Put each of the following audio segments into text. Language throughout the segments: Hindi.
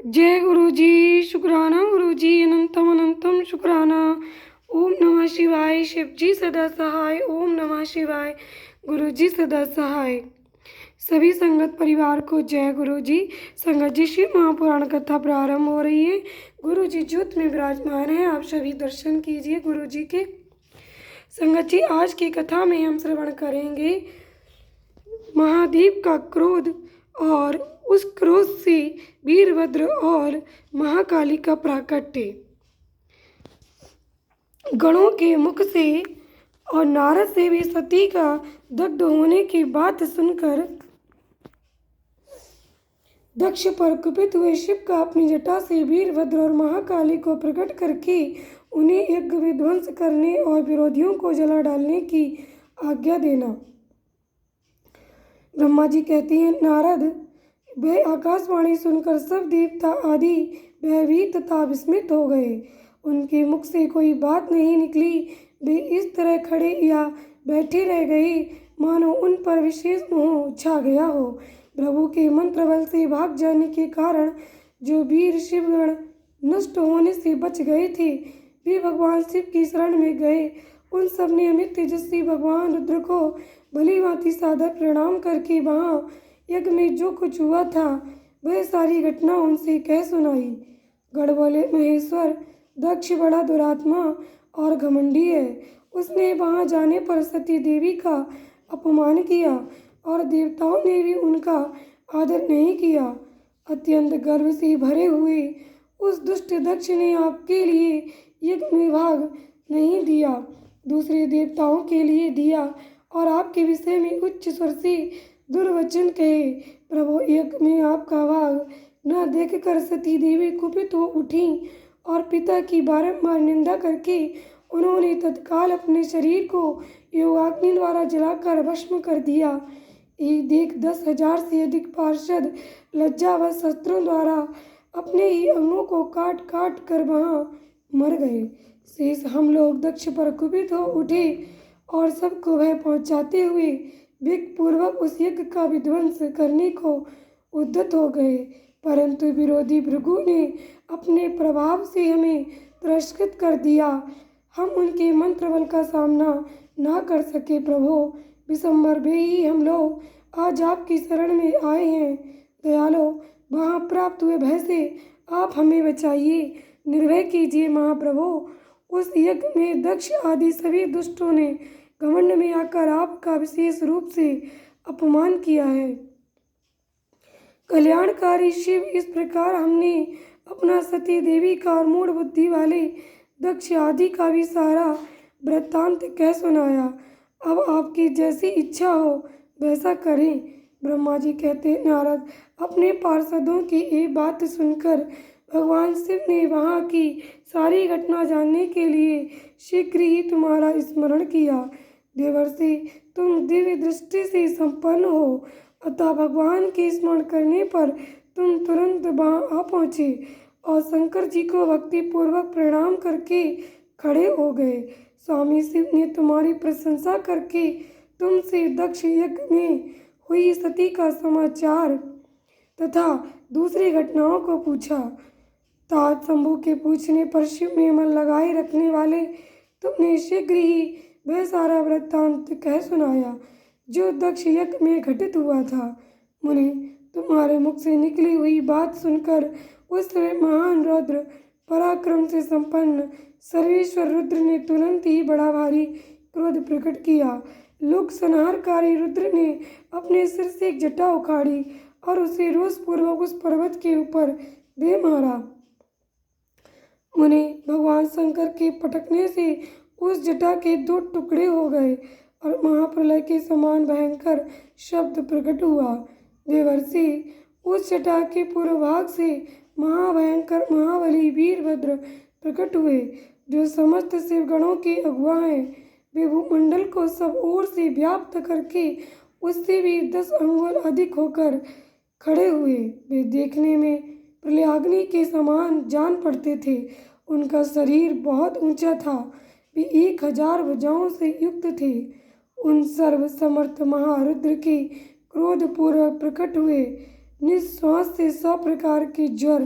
जय गुरु जी। शुक्राना गुरु जी, अनंतम अनंतम शुक्राना। ओम नमः शिवाय। शिव जी सदा सहाय। ओम नमः शिवाय। गुरु जी सदा सहाय। सभी संगत परिवार को जय गुरु जी। संगत जी, शिव महापुराण कथा प्रारंभ हो रही है। गुरु जी ज्योत में विराजमान है, आप सभी दर्शन कीजिए गुरु जी के। संगत जी, आज की कथा में हम श्रवण करेंगे महादेव का क्रोध और उस क्रोध से वीरभद्र और महाकाली का प्राकट्य। गणों के मुख से और नारद से भी सती का दग्ध होने की बात सुनकर दक्ष पर कुपित हुए शिव का अपनी जटा से वीरभद्र और महाकाली को प्रकट करके उन्हें यज्ञ विध्वंस करने और विरोधियों को जला डालने की आज्ञा देना। ब्रह्मा जी कहते हैं, नारद, वह आकाशवाणी सुनकर सब देवता आदि भयभीत तथा विस्मित हो गए। उनके मुख से कोई बात नहीं निकली। वे इस तरह खड़े या बैठे रह गए मानो उन पर विशेष मोह छा गया हो। प्रभु के मंत्र बल से भाग जाने के कारण जो वीर शिवगण नष्ट होने से बच गए थे, वे भगवान शिव की शरण में गए। उन सब ने अमित तेजस्वी भगवान रुद्र को भली भांति सादर प्रणाम करके वहाँ यज्ञ में जो कुछ हुआ था वह सारी घटना उनसे कह सुनाई। गढ़ बोले, महेश्वर, दक्ष बड़ा दुरात्मा और घमंडी है। उसने वहाँ जाने पर सती देवी का अपमान किया और देवताओं ने भी उनका आदर नहीं किया। अत्यंत गर्व से भरे हुए उस दुष्ट दक्ष ने आपके लिए यज्ञ में भाग नहीं दिया, दूसरे देवताओं के लिए दिया और आपके विषय में उच्च स्वर से दुर्वचन कहे। प्रभु, यज्ञ में आपका भाग न देखकर सती देवी कुपित हो उठी और पिता की बारंबार निंदा करके उन्होंने तत्काल अपने शरीर को योगाग्नि द्वारा जलाकर भस्म कर दिया। एक देख 10,000 से अधिक पार्षद लज्जावश शस्त्रों द्वारा अपने ही अंगों को काट काट कर वहाँ मर गए। शेष हम लोग दक्ष पर कुपित हो उठे और सबको भय पहुँचाते हुए विघ्नपूर्वक उस यज्ञ का विध्वंस करने को उद्यत हो गए, परंतु विरोधी भृगु ने अपने प्रभाव से हमें तिरस्कृत कर दिया। हम उनके मंत्र बल का सामना ना कर सके। प्रभु, विशंबर वे ही हम लोग आज आपकी शरण में आए हैं। दयालो, वहाँ प्राप्त हुए भय से आप हमें बचाइए, निर्भय कीजिए। महाप्रभु, उस यज्ञ में दक्ष आदि सभी दुष्टों ने घमंड में आकर आपका विशेष रूप से अपमान किया है। कल्याणकारी शिव, इस प्रकार हमने अपना सती देवी का और मूढ़ बुद्धि वाले दक्ष आदि का भी सारा वृत्तांत कह सुनाया। अब आपकी जैसी इच्छा हो वैसा करें। ब्रह्मा जी कहते, नारद, अपने पार्षदों की ये बात सुनकर भगवान शिव ने वहाँ की सारी घटना जानने के लिए शीघ्र ही तुम्हारा स्मरण किया। देवर्षि, तुम दिव्य दृष्टि से संपन्न हो, अतः भगवान के स्मरण करने पर तुम तुरंत वहाँ आ पहुँचे और शंकर जी को भक्ति पूर्वक प्रणाम करके खड़े हो गए। स्वामी शिव ने तुम्हारी प्रशंसा करके तुमसे दक्ष यज्ञ में हुई सती का समाचार तथा दूसरी घटनाओं को पूछा। तात शंभु के पूछने पर शिव ने मन लगाए रखने वाले तुमने शीघ्र ही वह सारा वृत्तांत कह सुनाया जो दक्ष यज्ञ में घटित हुआ था। मुनि, तुम्हारे मुख से निकली हुई बात सुनकर उस समय महान रुद्र पराक्रम से संपन्न सर्वेश्वर रुद्र ने तुरंत ही बड़ा भारी क्रोध प्रकट किया। लोक संहारकारी रुद्र ने अपने सिर से एक जटा उखाड़ी और उसे रोषपूर्वक उस पर्वत के ऊपर दे मारा। मुनि, भगवान शंकर के पटकने से उस जटा के 2 टुकड़े हो गए और महाप्रलय के समान भयंकर शब्द प्रकट हुआ। देवर्षि, उस जटा के पूर्व भाग से महाभयंकर महाबली वीरभद्र प्रकट हुए, जो समस्त शिवगणों के अगुआ हैं। वे भूमंडल को सब ओर से व्याप्त करके उससे भी 10 अंगुल अधिक होकर खड़े हुए। वे देखने में प्रलयाग्नि के समान जान पड़ते थे। उनका शरीर बहुत ऊंचा था। वे 1000 भुजाओं से युक्त थे। उन सर्व समर्थ महारुद्र के क्रोध पूर्वक प्रकट हुए निःश्वास से 100 प्रकार के ज्वर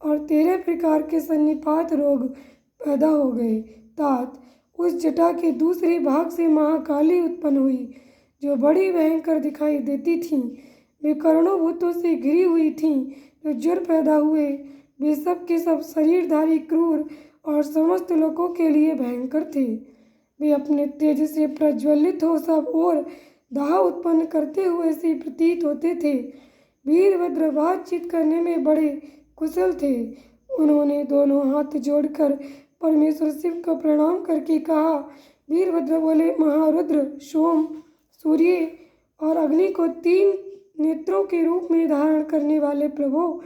और 13 प्रकार के सन्निपात रोग पैदा हो गए। तात उस जटा के दूसरे भाग से महाकाली उत्पन्न हुई, जो बड़ी भयंकर दिखाई देती थीं। वे करोड़ों भूतों से घिरी हुई थीं जो ज्वर पैदा हुए। वे सब के सब शरीरधारी, क्रूर और समस्त लोगों के लिए भयंकर थे। वे अपने तेज से प्रज्वलित हो सब और दाह उत्पन्न करते हुए से प्रतीत होते थे। वीरभद्र बातचीत करने में बड़े कुशल थे। उन्होंने दोनों हाथ जोड़कर परमेश्वर शिव को प्रणाम करके कहा। वीरभद्र बोले, महारुद्र, सोम, सूर्य और अग्नि को 3 नेत्रों के रूप में धारण करने वाले प्रभु,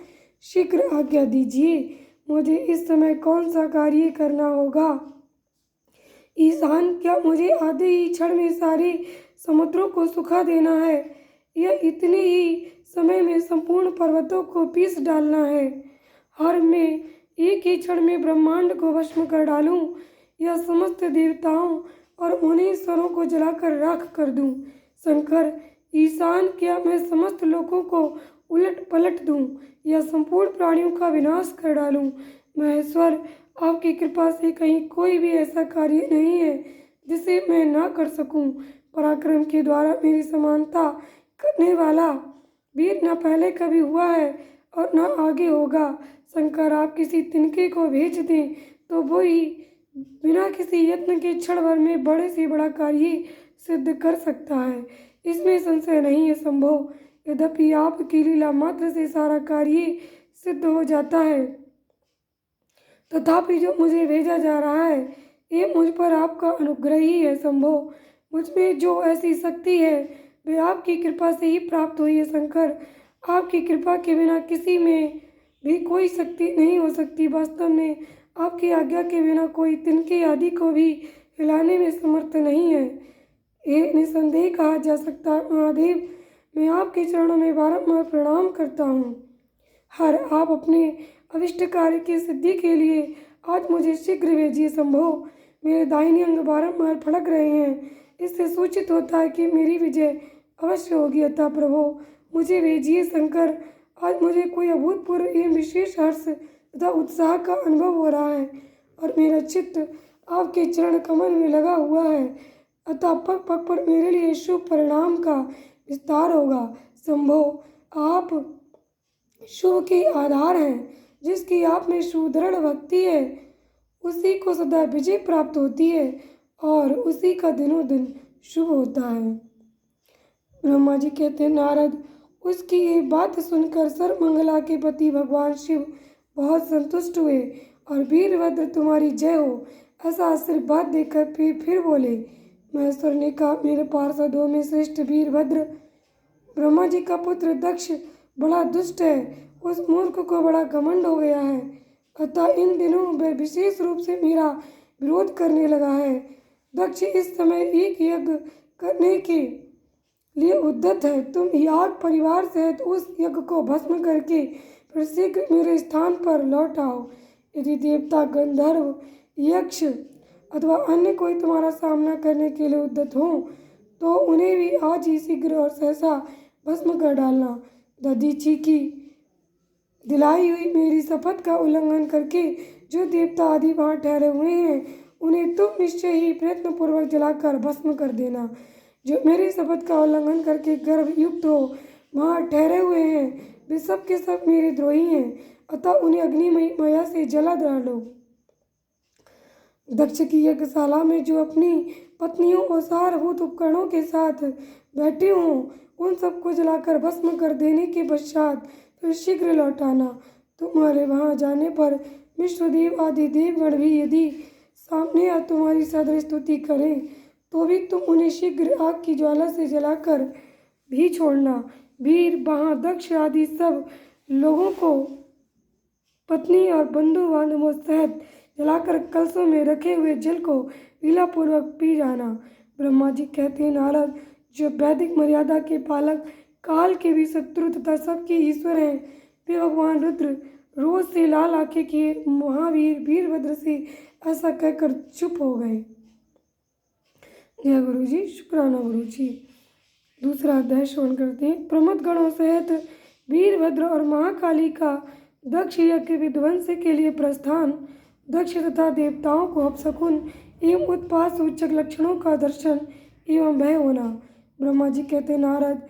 शीघ्र आज्ञा दीजिए। मुझे इस समय कौन सा कार्य करना होगा? ईशान, क्या मुझे आधे ही क्षण में सारे समुद्रों को सुखा देना है, या इतने ही समय में संपूर्ण पर्वतों को पीस डालना है? हर मैं एक ही क्षण में ब्रह्मांड को भस्म कर डालूं, या समस्त देवताओं और मुनीश्वरों को जलाकर राख कर दूं? शंकर, ईशान, क्या मैं समस्त लोगों को उलट पलट दूं, या संपूर्ण प्राणियों का विनाश कर डालूं? महेश्वर, आपकी कृपा से कहीं कोई भी ऐसा कार्य नहीं है जिसे मैं ना कर सकूं। पराक्रम के द्वारा मेरी समानता करने वाला वीर न पहले कभी हुआ है और न आगे होगा। शंकर, आप किसी तिनके को भेज दें तो वो ही बिना किसी यत्न के क्षण भर में बड़े से बड़ा कार्य सिद्ध कर सकता है, इसमें संशय नहीं है शंभो। यद्यपि आपकी लीला मात्र से सारा कार्य सिद्ध हो जाता है, तथापि जो मुझे भेजा जा रहा है ये मुझ पर आपका अनुग्रह ही है शंभो। मुझ में जो ऐसी शक्ति है वे आपकी कृपा से ही प्राप्त हुई है शंकर। आपकी कृपा के बिना किसी में भी कोई शक्ति नहीं हो सकती। वास्तव में आपकी आज्ञा के बिना कोई तिनके आदि को भी हिलाने में समर्थ नहीं है। ये निसंदेह कहा जा सकता है। महादेव, मैं आपके चरणों में बारंबार प्रणाम करता हूँ। आप अपने अविष्ट कार्य की सिद्धि के लिए आज मुझे शीघ्र भेजिए शंभो। मेरे दाहिने अंग बारंबार फड़क रहे हैं, इससे सूचित होता है कि मेरी विजय अवश्य होगी। अतः प्रभु, मुझे भेजिए शंकर। आज मुझे कोई अभूतपूर्व एवं विशेष हर्ष तथा उत्साह का अनुभव हो रहा है और मेरा चित्त आपके चरण कमल में लगा हुआ है। अतः पग पग पर मेरे लिए शुभ परिणाम का विस्तार होगा शंभो। आप शुभ के आधार हैं। जिसकी आप में सुदृढ़ भक्ति है उसी को सदा विजय प्राप्त होती है और उसी का दिनों दिन शुभ होता है। ब्रह्मा जी कहते हैं, नारद, उसकी ये बात सुनकर सर्वमंगला के पति भगवान शिव बहुत संतुष्ट हुए और वीरभद्र तुम्हारी जय हो ऐसा आशीर्वाद देकर फिर बोले। महेश्वर ने कहा, मेरे पार्षदों में श्रेष्ठ वीरभद्र, ब्रह्मा जी का पुत्र दक्ष बड़ा दुष्ट है। उस मूर्ख को बड़ा घमंड हो गया है, अतः इन दिनों वह विशेष रूप से मेरा विरोध करने लगा है। दक्ष इस समय एक यज्ञ करने के लिए उद्यत है। तुम याग परिवार सहित उस यज्ञ को भस्म करके फिर शीघ्र मेरे स्थान पर लौट आओ। यदि देवता, गंधर्व, यक्ष अथवा अन्य कोई तुम्हारा सामना करने के लिए उद्यत हो तो उन्हें भी आज ही शीघ्र और सहसा भस्म कर डालना। दधीची की दिलाई हुई मेरी शपथ का उल्लंघन करके जो देवता आदि वहाँ ठहरे हुए हैं उन्हें तुम निश्चय ही प्रयत्नपूर्वक जलाकर भस्म कर देना। जो मेरी शपथ का उल्लंघन करके गर्भ युक्त हो वहाँ ठहरे हुए हैं वे सब के सब मेरे द्रोही हैं, अतः उन्हें अग्निमयी माया से जला डालो। दक्ष की यज्ञशाला में जो अपनी पत्नियों और सारभूत उपकरणों के साथ बैठे हों उन सबको जलाकर भस्म कर देने के पश्चात फिर शीघ्र लौटाना। तुम्हारे वहाँ जाने पर विश्वदेव आदि देवगण भी यदि सामने या तुम्हारी सदर स्तुति करें तो भी तुम उन्हें शीघ्र आग की ज्वाला से जलाकर भी छोड़ना। वीर वहाँ दक्ष आदि सब लोगों को पत्नी और बंधु बांधवों सहित जलाकर कलशों में रखे हुए जल को लीलापूर्वक पी जाना। ब्रह्मा जी कहते हैं, नारद, जो वैदिक मर्यादा के पालक, काल के भी शत्रु तथा सबके ईश्वर हैं, वे भगवान रुद्र रोज से लाल आंखें किए महावीर वीरभद्र से ऐसा कहकर चुप हो गए। जय गुरु जी, शुक्राना गुरु जी। दूसरा अध्याय श्रवण करते हैं। प्रमथ गणों सहित वीरभद्र और महाकाली का दक्ष यज्ञ विध्वंस के लिए प्रस्थान। दक्ष तथा देवताओं को अपशकुन एवं उत्पात सूचक लक्षणों का दर्शन एवं भय होना। ब्रह्मा जी कहते, नारद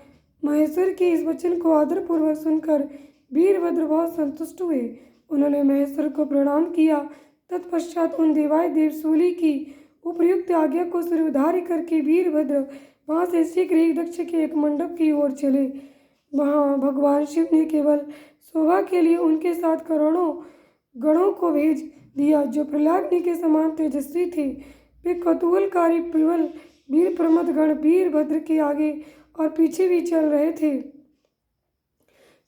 महेश्वर के इस वचन को आदरपूर्वक सुनकर वीरभद्र बहुत संतुष्ट हुए। उन्होंने महेश्वर को प्रणाम किया। तत्पश्चात उन देवाय देव सूली की उपयुक्त आज्ञा को सिरधार्य करके वीरभद्र वहाँ से शीघ्र ही दक्ष के एक मंडप की ओर चले। वहाँ भगवान शिव ने केवल शोभा के लिए उनके साथ करोड़ों गणों को भेज दिया, जो प्रहलादनी के समान तेजस्वी थे। वे कौतूहलकारी प्रबल वीर प्रमथ गण वीरभद्र के आगे और पीछे भी चल रहे थे।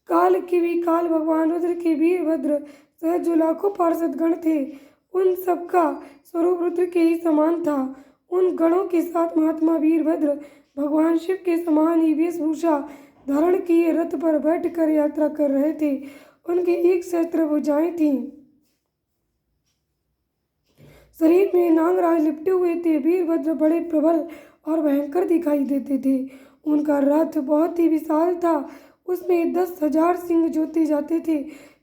काल के भी काल भगवान रुद्र के वीरभद्र सहित जो लाखों पार्षद गण थे, उन सबका स्वरूप रुद्र के ही समान था। उन गणों के साथ महात्मा वीरभद्र भगवान शिव के समान ही वेशभूषा धारण किए रथ पर बैठकर यात्रा कर रहे थे। उनके एक सहस्त्र भुजाएं थीं, शरीर में नागराज लिपटे हुए थे। वीरभद्र बड़े प्रबल और भयंकर दिखाई देते थे। उनका रथ बहुत ही विशाल था। उसमें 10,000 सिंह जोते जाते थे,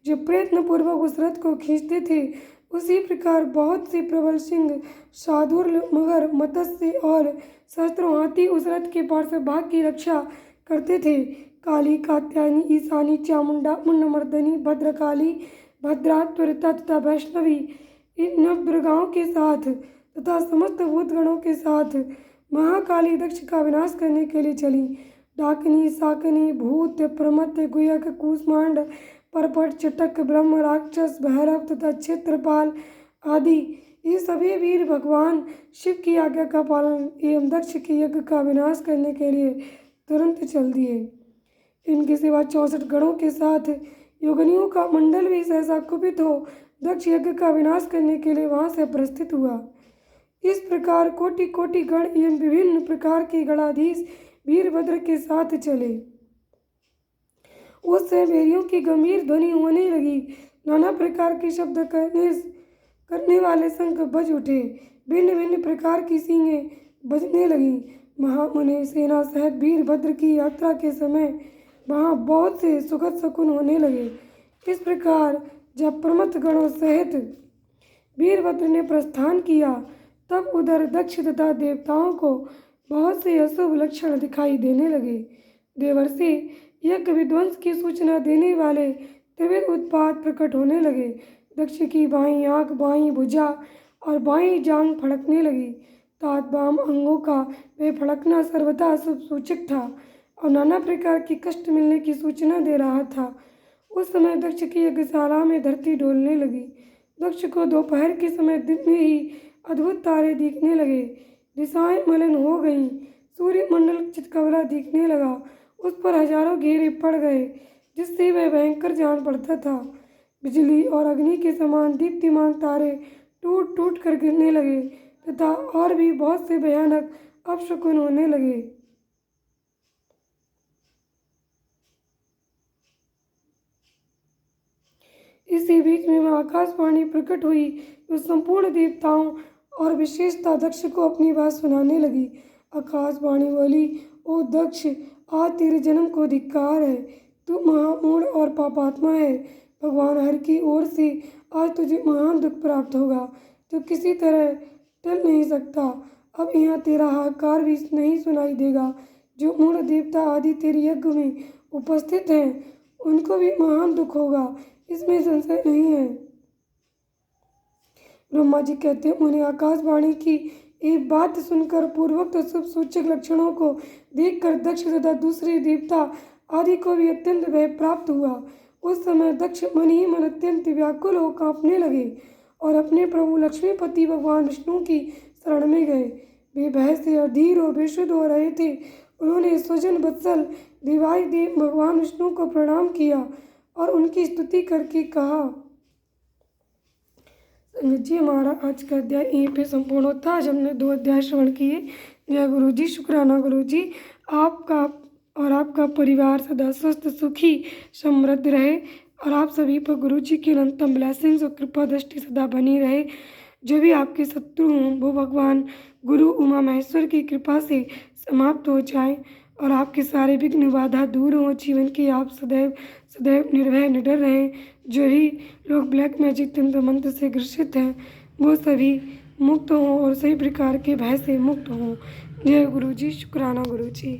जो प्रयत्नपूर्वक उस रथ को खींचते थे। उसी प्रकार बहुत से प्रबल सिंह, साधुर, मगर, मत्स्य और सहस्त्रों हाथी उस रथ के पार्श्व भाग की रक्षा करते थे। काली, कात्यायनी, ईशानी, चामुंडा, मुंडमर्दनी, भद्रकाली, भद्रा, त्वरिता तथा वैष्णवी इन नवदुर्गाओं के साथ तथा समस्त भूतगणों के साथ महाकाली दक्ष का विनाश करने के लिए चली। डाकनी, साकनी, भूत, प्रमथ, गुयक, कूष्मांड, परपट, चटक, ब्रह्म, राक्षस, भैरव तथा क्षेत्रपाल आदि ये सभी वीर भगवान शिव की आज्ञा का पालन एवं दक्ष के यज्ञ का विनाश करने के लिए तुरंत चल दिए। इनके सिवा 64 गणों के साथ योगिनियों का मंडल भी सहसा कुपित हो दक्ष यज्ञ का विनाश करने के लिए वहां से प्रस्थित हुआ। इस प्रकार कोटि कोटि गण एवं विभिन्न प्रकार के गणाधीश वीरभद्र के साथ चले। उस समय भेड़ियों की गंभीर ध्वनि होने लगी। नाना प्रकार के शब्द करने वाले शंख बज उठे। भिन्न भिन्न प्रकार की सींगें बजने लगी। महामुनि सेना सहित वीरभद्र की यात्रा के समय वहाँ बहुत से सुखद शकुन होने लगे। इस प्रकार जब प्रमथ गणों सहित वीरभद्र ने प्रस्थान किया, तब उधर दक्ष तथा देवताओं को बहुत से अशुभ लक्षण दिखाई देने लगे। देवर्षि यज्ञ विध्वंस की सूचना देने वाले त्रिविध उत्पात प्रकट होने लगे। दक्ष की बाईं आंख, बाईं भुजा और बाईं जांघ फड़कने लगी। तात वाम अंगों का वह फड़कना सर्वथा शुभ सूचक था और नाना प्रकार की कष्ट मिलने की सूचना दे रहा था। उस समय दक्ष की यज्ञशाला में धरती डोलने लगी। दक्ष को दोपहर के समय दिन में ही अद्भुत तारे दिखने लगे। दिशाएं मलिन हो गईं। सूर्यमंडल चितकबरा दिखने लगा। उस पर हजारों घेरे पड़ गए, जिससे वह भयंकर जान पड़ता था। बिजली और अग्नि के समान दीप्तिमान तारे टूट टूट कर गिरने लगे तथा और भी बहुत से भयानक अपशकुन होने लगे। इसी बीच में वह आकाशवाणी प्रकट हुई, जो संपूर्ण देवताओं और विशेषतः दक्ष को अपनी बात सुनाने लगी। आकाशवाणी बोली, ओ दक्ष, आज तेरे जन्म को धिक्कार है। तू महामूढ़ और पापात्मा है। भगवान हरि की ओर से आज तुझे महान दुख प्राप्त होगा, जो किसी तरह टल नहीं सकता। अब यहाँ तेरा हाहाकार भी नहीं सुनाई देगा। जो मूढ़ देवता आदि तेरे यज्ञ में उपस्थित हैं, उनको भी महान दुख होगा, इसमें संशय नहीं है। ब्रह्मा जी कहते हैं, उन्हें आकाशवाणी की एक बात सुनकर पूर्वोक्त शुभ सूचक लक्षणों को देखकर दक्ष तथा दूसरे देवता आदि को भी अत्यंत भय प्राप्त हुआ। उस समय दक्ष मन ही मन अत्यंत व्याकुल हो कांपने लगे और अपने प्रभु लक्ष्मीपति भगवान विष्णु की शरण में गए। वे भय से अधीर और बेसुध हो रहे थे। उन्होंने स्वजन वत्सल देवाय देव भगवान विष्णु को प्रणाम किया और उनकी स्तुति करके कहा। संगत जी, हमारा आज का अध्याय यहीं पे संपूर्ण होता है। आज हमने 2 अध्याय श्रवण किए। जय गुरु जी, शुक्राना गुरु जी। आपका और आपका परिवार सदा स्वस्थ, सुखी, समृद्ध रहे और आप सभी पर गुरु जी की अनंतम ब्लेसिंग्स और कृपा दृष्टि सदा बनी रहे। जो भी आपके शत्रु हों, वो भगवान गुरु उमा महेश्वर की कृपा से समाप्त हो जाएं और आपके सारे विघ्न बाधा दूर हों। जीवन के आप सदैव सदैव निर्भय निडर रहें। जो भी लोग ब्लैक मैजिक तंत्र मंत्र से ग्रसित हैं वो सभी मुक्त हों और सभी प्रकार के भय से मुक्त हों। जय गुरु जी, शुक्राना गुरु जी।